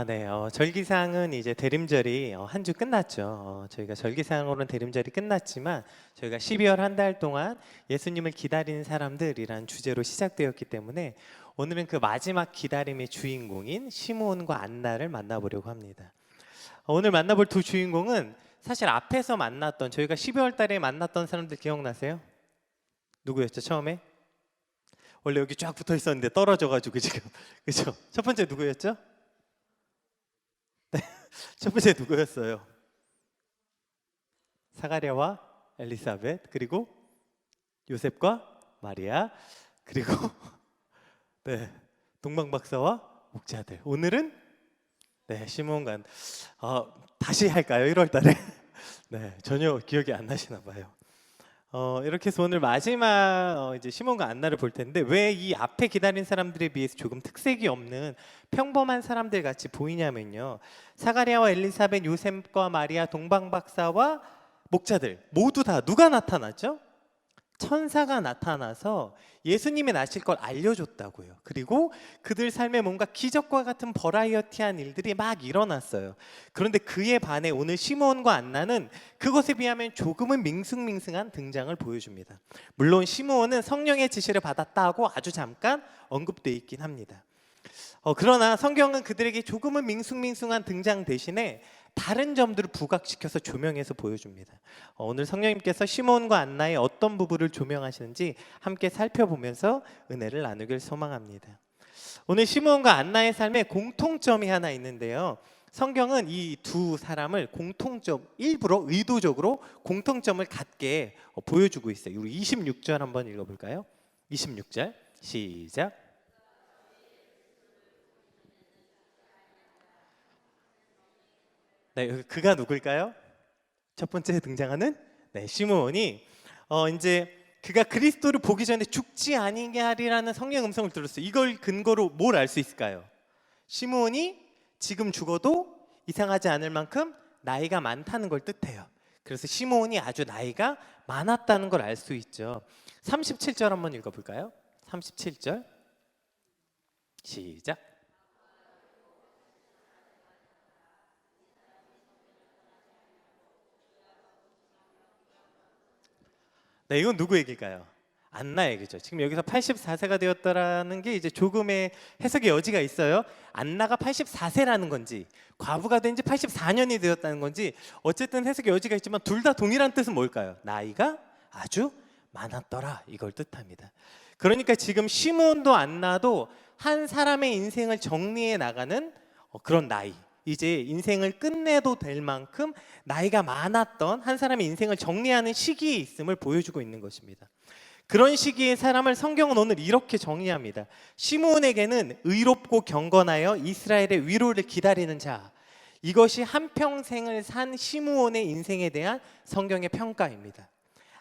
네. 절기상은 이제 대림절이 한 주 끝났죠. 저희가 절기상으로는 대림절이 끝났지만 저희가 12월 한 달 동안 예수님을 기다리는 사람들이란 주제로 시작되었기 때문에 오늘은 그 마지막 기다림의 주인공인 시므온과 안나를 만나보려고 합니다. 오늘 만나볼 두 주인공은 사실 앞에서 만났던 저희가 12월 달에 만났던 사람들 기억나세요? 누구였죠 처음에? 원래 여기 쫙 붙어 있었는데 떨어져가지고 지금 그죠? 첫 번째 누구였죠? 첫 번째 누구였어요? 사가랴와 엘리사벳, 그리고 요셉과 마리아, 그리고 네, 동방박사와 목자들. 오늘은 네, 시몬간. 다시 할까요? 1월 달에? 네, 전혀 기억이 안 나시나 봐요. 이렇게 해서 오늘 마지막 이제 시몬과 안나를 볼 텐데, 왜 이 앞에 기다린 사람들에 비해서 조금 특색이 없는 평범한 사람들 같이 보이냐면요, 사가랴와 엘리사벳, 요셉과 마리아, 동방박사와 목자들 모두 다 누가 나타났죠? 천사가 나타나서 예수님이 나실 걸 알려줬다고요. 그리고 그들 삶에 뭔가 기적과 같은 버라이어티한 일들이 막 일어났어요. 그런데 그에 반해 오늘 시므온과 안나는 그것에 비하면 조금은 밍숭밍숭한 등장을 보여줍니다. 물론 시므온은 성령의 지시를 받았다고 아주 잠깐 언급되어 있긴 합니다. 그러나 성경은 그들에게 조금은 밍숭밍숭한 등장 대신에 다른 점들을 부각시켜서 조명해서 보여줍니다. 오늘 성령님께서 시므온과 안나의 어떤 부분을 조명하시는지 함께 살펴보면서 은혜를 나누길 소망합니다. 오늘 시므온과 안나의 삶에 공통점이 하나 있는데요, 성경은 이 두 사람을 일부러 의도적으로 공통점을 갖게 보여주고 있어요. 우리 26절 한번 읽어볼까요? 26절 시작. 네, 그가 누굴까요? 첫 번째 등장하는 네, 시므온이 이제 그가 그리스도를 보기 전에 죽지 아니하리라는 성령 음성을 들었어요. 이걸 근거로 뭘 알 수 있을까요? 시므온이 지금 죽어도 이상하지 않을 만큼 나이가 많다는 걸 뜻해요. 그래서 시므온이 아주 나이가 많았다는 걸 알 수 있죠. 37절 한번 읽어볼까요? 37절 시작. 네, 이건 누구 얘기일까요? 안나 얘기죠. 지금 여기서 84세가 되었다라는 게 이제 조금의 해석의 여지가 있어요. 안나가 84세라는 건지 과부가 된 지 84년이 되었다는 건지 어쨌든 해석의 여지가 있지만 둘 다 동일한 뜻은 뭘까요? 나이가 아주 많았더라, 이걸 뜻합니다. 그러니까 지금 시므온도 안나도 한 사람의 인생을 정리해 나가는 그런 나이, 이제 인생을 끝내도 될 만큼 나이가 많았던 한 사람의 인생을 정리하는 시기에 있음을 보여주고 있는 것입니다. 그런 시기의 사람을 성경은 오늘 이렇게 정의합니다. 시므온에게는 의롭고 경건하여 이스라엘의 위로를 기다리는 자, 이것이 한평생을 산 시므온의 인생에 대한 성경의 평가입니다.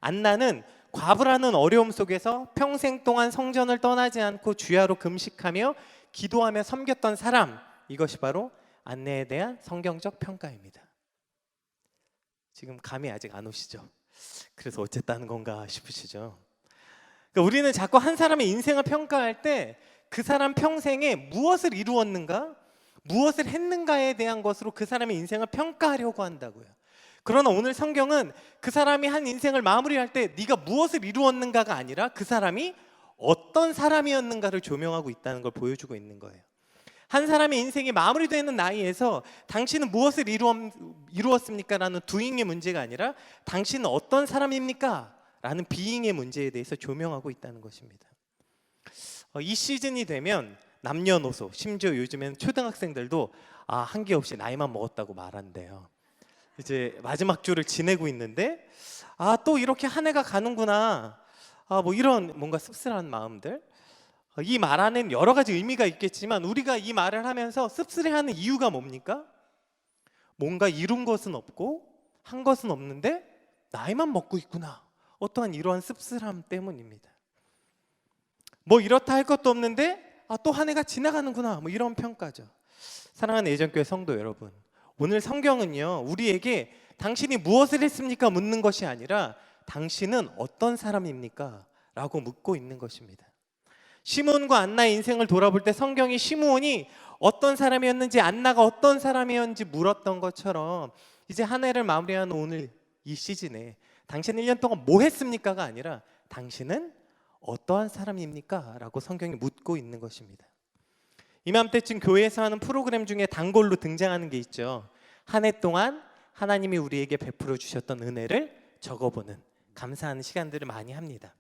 안나는 과부라는 어려움 속에서 평생 동안 성전을 떠나지 않고 주야로 금식하며 기도하며 섬겼던 사람, 이것이 바로 안내에 대한 성경적 평가입니다. 지금 감이 아직 안 오시죠? 그래서 어쨌다는 건가 싶으시죠? 그러니까 우리는 자꾸 한 사람의 인생을 평가할 때 그 사람 평생에 무엇을 이루었는가, 무엇을 했는가에 대한 것으로 그 사람의 인생을 평가하려고 한다고요. 그러나 오늘 성경은 그 사람이 한 인생을 마무리할 때 네가 무엇을 이루었는가가 아니라 그 사람이 어떤 사람이었는가를 조명하고 있다는 걸 보여주고 있는 거예요. 한 사람의 인생이 마무리되는 나이에서 당신은 무엇을 이루었습니까? 라는 doing의 문제가 아니라 당신은 어떤 사람입니까? 라는 being의 문제에 대해서 조명하고 있다는 것입니다. 이 시즌이 되면 남녀노소, 심지어 요즘에는 초등학생들도 한 게 없이 나이만 먹었다고 말한대요. 이제 마지막 주를 지내고 있는데 또 이렇게 한 해가 가는구나, 뭐 이런 뭔가 씁쓸한 마음들. 이 말 안에는 여러 가지 의미가 있겠지만 우리가 이 말을 하면서 씁쓸해하는 이유가 뭡니까? 뭔가 이룬 것은 없고 한 것은 없는데 나이만 먹고 있구나, 어떠한 이러한 씁쓸함 때문입니다. 뭐 이렇다 할 것도 없는데 또 한 해가 지나가는구나, 뭐 이런 평가죠. 사랑하는 예전교회 성도 여러분, 오늘 성경은요, 우리에게 당신이 무엇을 했습니까? 묻는 것이 아니라 당신은 어떤 사람입니까? 라고 묻고 있는 것입니다. 시므온과 안나의 인생을 돌아볼 때 성경이 시므온이 어떤 사람이었는지, 안나가 어떤 사람이었는지 물었던 것처럼 이제 한 해를 마무리하는 오늘 이 시즌에 당신 1년 동안 뭐 했습니까가 아니라 당신은 어떠한 사람입니까? 라고 성경이 묻고 있는 것입니다. 이맘때쯤 교회에서 하는 프로그램 중에 단골로 등장하는 게 있죠. 한 해 동안 하나님이 우리에게 베풀어 주셨던 은혜를 적어보는, 감사하는 시간들을 많이 합니다.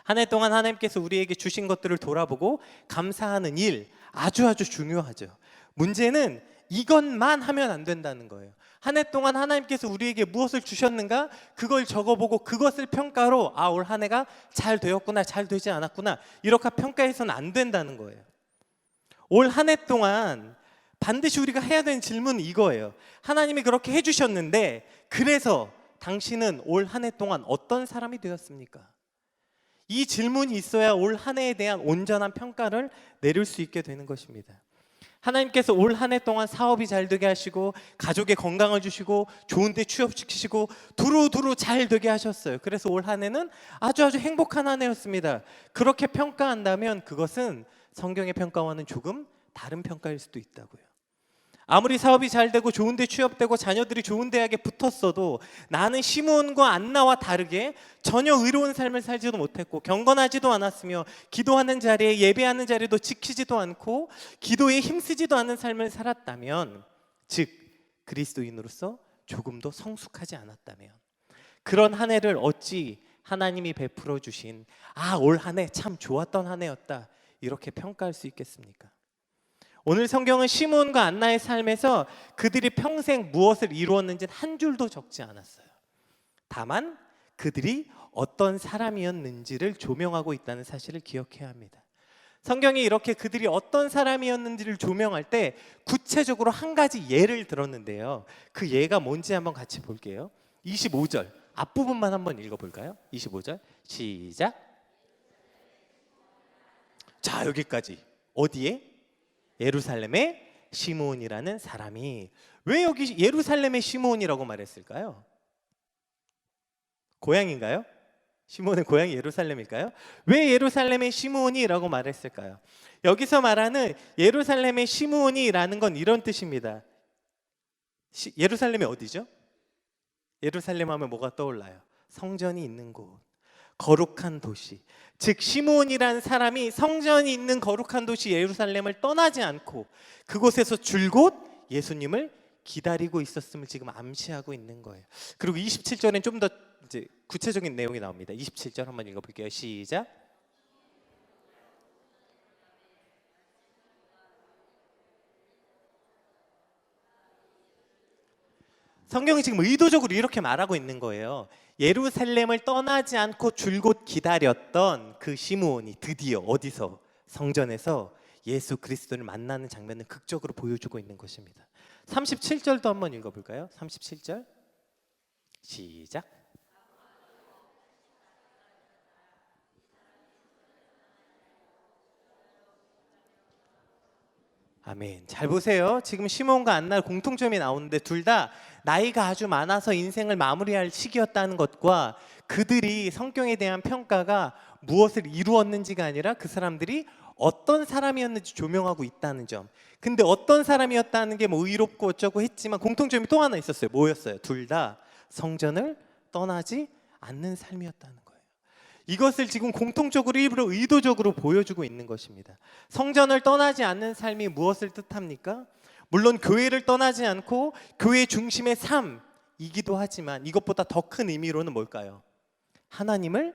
한 해 동안 하나님께서 우리에게 주신 것들을 돌아보고 감사하는 일, 아주 중요하죠. 문제는 이것만 하면 안 된다는 거예요. 한 해 동안 하나님께서 우리에게 무엇을 주셨는가, 그걸 적어보고 그것을 평가로 올 한 해가 잘 되었구나, 잘 되지 않았구나, 이렇게 평가해서는 안 된다는 거예요. 올 한 해 동안 반드시 우리가 해야 되는 질문은 이거예요. 하나님이 그렇게 해주셨는데 그래서 당신은 올 한 해 동안 어떤 사람이 되었습니까? 이 질문이 있어야 올 한 해에 대한 온전한 평가를 내릴 수 있게 되는 것입니다. 하나님께서 올 한 해 동안 사업이 잘 되게 하시고 가족의 건강을 주시고 좋은 데 취업시키시고 두루두루 잘 되게 하셨어요. 그래서 올 한 해는 아주 행복한 한 해였습니다. 그렇게 평가한다면 그것은 성경의 평가와는 조금 다른 평가일 수도 있다고요. 아무리 사업이 잘 되고 좋은 데 취업되고 자녀들이 좋은 대학에 붙었어도 나는 시므온과 안나와 다르게 전혀 의로운 삶을 살지도 못했고 경건하지도 않았으며 기도하는 자리에, 예배하는 자리도 지키지도 않고 기도에 힘쓰지도 않는 삶을 살았다면, 즉 그리스도인으로서 조금도 성숙하지 않았다면, 그런 한 해를 어찌 하나님이 베풀어 주신 올 한 해 참 좋았던 한 해였다 이렇게 평가할 수 있겠습니까? 오늘 성경은 시므온과 안나의 삶에서 그들이 평생 무엇을 이루었는지 한 줄도 적지 않았어요. 다만 그들이 어떤 사람이었는지를 조명하고 있다는 사실을 기억해야 합니다. 성경이 이렇게 그들이 어떤 사람이었는지를 조명할 때 구체적으로 한 가지 예를 들었는데요. 그 예가 뭔지 한번 같이 볼게요. 25절 앞부분만 한번 읽어볼까요? 25절 시작. 자, 여기까지. 어디에? 예루살렘의 시므온이라는 사람이. 왜 여기 예루살렘의 시므온이라고 말했을까요? 고향인가요? 시므온의 고향이 예루살렘일까요? 왜 예루살렘의 시므온이라고 말했을까요? 여기서 말하는 예루살렘의 시므온이라는 건 이런 뜻입니다. 예루살렘이 어디죠? 예루살렘 하면 뭐가 떠올라요? 성전이 있는 곳, 거룩한 도시. 즉 시므온이라는 사람이 성전이 있는 거룩한 도시 예루살렘을 떠나지 않고 그곳에서 줄곧 예수님을 기다리고 있었음을 지금 암시하고 있는 거예요. 그리고 27절엔 좀 더 이제 구체적인 내용이 나옵니다. 27절 한번 읽어볼게요. 시작. 성경이 지금 의도적으로 이렇게 말하고 있는 거예요. 예루살렘을 떠나지 않고 줄곧 기다렸던 그 시므온이 드디어 어디서? 성전에서 예수 그리스도를 만나는 장면을 극적으로 보여주고 있는 것입니다. 37절도 한번 읽어볼까요? 37절 시작. 아멘. 잘 보세요. 지금 시몬과 안나 공통점이 나오는데 둘 다 나이가 아주 많아서 인생을 마무리할 시기였다는 것과 그들이 성경에 대한 평가가 무엇을 이루었는지가 아니라 그 사람들이 어떤 사람이었는지 조명하고 있다는 점. 근데 어떤 사람이었다는 게 뭐 의롭고 어쩌고 했지만 공통점이 또 하나 있었어요. 뭐였어요? 둘 다 성전을 떠나지 않는 삶이었다는 거예요. 이것을 지금 공통적으로 일부러 의도적으로 보여주고 있는 것입니다. 성전을 떠나지 않는 삶이 무엇을 뜻합니까? 물론 교회를 떠나지 않고 교회 중심의 삶이기도 하지만 이것보다 더 큰 의미로는 뭘까요? 하나님을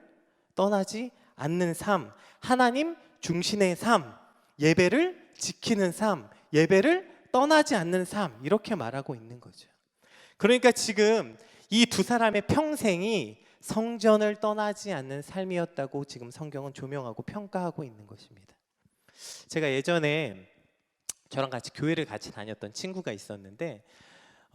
떠나지 않는 삶, 하나님 중심의 삶, 예배를 지키는 삶, 예배를 떠나지 않는 삶, 이렇게 말하고 있는 거죠. 그러니까 지금 이 두 사람의 평생이 성전을 떠나지 않는 삶이었다고 지금 성경은 조명하고 평가하고 있는 것입니다. 제가 예전에 저랑 같이 교회를 같이 다녔던 친구가 있었는데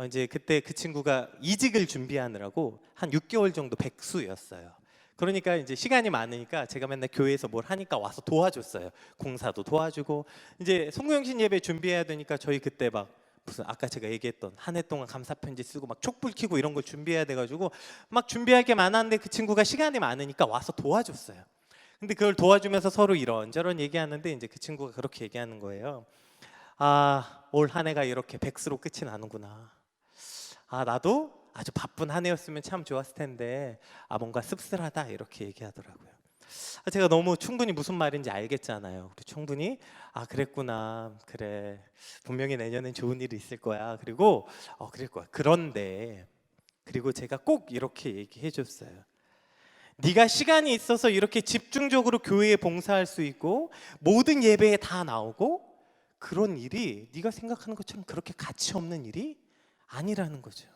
이제 그때 그 친구가 이직을 준비하느라고 한 6개월 정도 백수였어요. 그러니까 이제 시간이 많으니까 제가 맨날 교회에서 뭘 하니까 와서 도와줬어요. 공사도 도와주고 이제 송구영신 예배 준비해야 되니까 저희 그때 막 무슨 아까 제가 얘기했던 한 해 동안 감사 편지 쓰고 막 촛불 켜고 이런 걸 준비해야 돼가지고 막 준비할 게 많았는데 그 친구가 시간이 많으니까 와서 도와줬어요. 근데 그걸 도와주면서 서로 이런저런 얘기하는데 이제 그 친구가 그렇게 얘기하는 거예요. 올 한 해가 이렇게 백수로 끝이 나는구나. 나도 아주 바쁜 한 해였으면 참 좋았을 텐데 뭔가 씁쓸하다 이렇게 얘기하더라고요. 제가 너무 충분히 무슨 말인지 알겠잖아요. 충분히 그랬구나. 그래. 분명히 내년엔 좋은 일이 있을 거야. 그리고 그럴 거야. 그런데 그리고 제가 꼭 이렇게 얘기해 줬어요. 네가 시간이 있어서 이렇게 집중적으로 교회에 봉사할 수 있고 모든 예배에 다 나오고 그런 일이 네가 생각하는 것처럼 그렇게 가치 없는 일이 아니라는 거죠.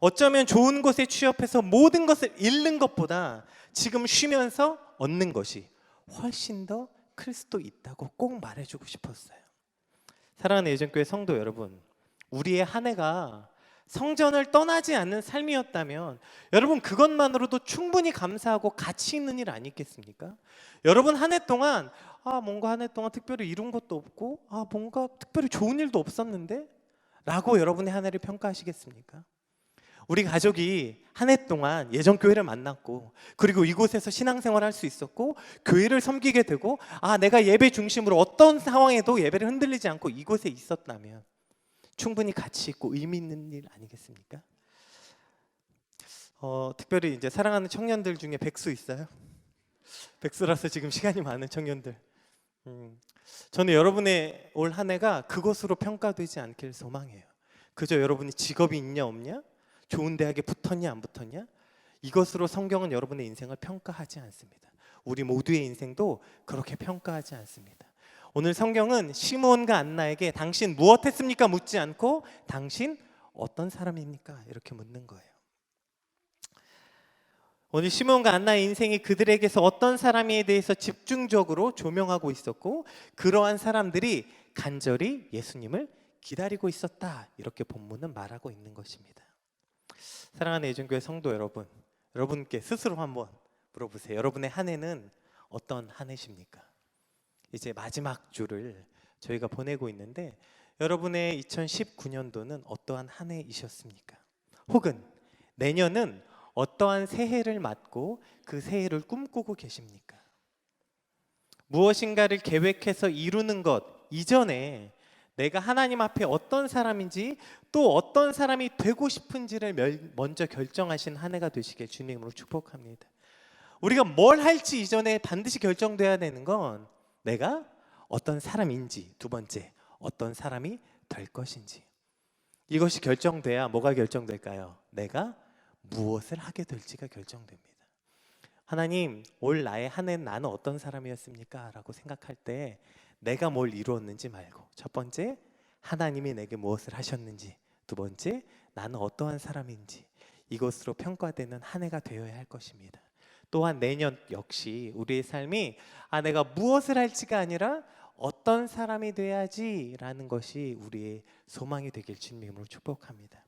어쩌면 좋은 곳에 취업해서 모든 것을 잃는 것보다 지금 쉬면서 얻는 것이 훨씬 더 클 수도 있다고 꼭 말해주고 싶었어요. 사랑하는 예전교회 성도 여러분, 우리의 한 해가 성전을 떠나지 않는 삶이었다면 여러분 그것만으로도 충분히 감사하고 가치 있는 일 아니겠습니까? 여러분 한 해 동안 뭔가 한 해 동안 특별히 이룬 것도 없고 뭔가 특별히 좋은 일도 없었는데 라고 여러분의 한 해를 평가하시겠습니까? 우리 가족이 한 해 동안 예전 교회를 만났고 그리고 이곳에서 신앙생활을 할 수 있었고 교회를 섬기게 되고 내가 예배 중심으로 어떤 상황에도 예배를 흔들리지 않고 이곳에 있었다면 충분히 가치 있고 의미 있는 일 아니겠습니까? 특별히 이제 사랑하는 청년들 중에 백수 있어요? 백수라서 지금 시간이 많은 청년들. 저는 여러분의 올 한 해가 그것으로 평가되지 않길 소망해요. 그저 여러분이 직업이 있냐 없냐, 좋은 대학에 붙었냐 안 붙었냐, 이것으로 성경은 여러분의 인생을 평가하지 않습니다. 우리 모두의 인생도 그렇게 평가하지 않습니다. 오늘 성경은 시므온과 안나에게 당신 무엇 했습니까? 묻지 않고 당신 어떤 사람입니까? 이렇게 묻는 거예요. 오늘 시므온과 안나의 인생이 그들에게서 어떤 사람에 대해서 집중적으로 조명하고 있었고 그러한 사람들이 간절히 예수님을 기다리고 있었다. 이렇게 본문은 말하고 있는 것입니다. 사랑하는 예전교회 성도 여러분, 여러분께 스스로 한번 물어보세요. 여러분의 한 해는 어떤 한 해십니까? 이제 마지막 주를 저희가 보내고 있는데 여러분의 2019년도는 어떠한 한 해이셨습니까? 혹은 내년은 어떠한 새해를 맞고 그 새해를 꿈꾸고 계십니까? 무엇인가를 계획해서 이루는 것 이전에 내가 하나님 앞에 어떤 사람인지 또 어떤 사람이 되고 싶은지를 먼저 결정하신 한 해가 되시길 주님으로 축복합니다. 우리가 뭘 할지 이전에 반드시 결정돼야 되는 건 내가 어떤 사람인지, 두 번째 어떤 사람이 될 것인지. 이것이 결정돼야 뭐가 결정될까요? 내가 무엇을 하게 될지가 결정됩니다. 하나님, 올 나의 한 해는 나는 어떤 사람이었습니까? 라고 생각할 때 내가 뭘 이루었는지 말고, 첫 번째 하나님이 내게 무엇을 하셨는지, 두 번째 나는 어떠한 사람인지, 이것으로 평가되는 한 해가 되어야 할 것입니다. 또한 내년 역시 우리의 삶이 내가 무엇을 할지가 아니라 어떤 사람이 돼야지 라는 것이 우리의 소망이 되길 주님으로 축복합니다.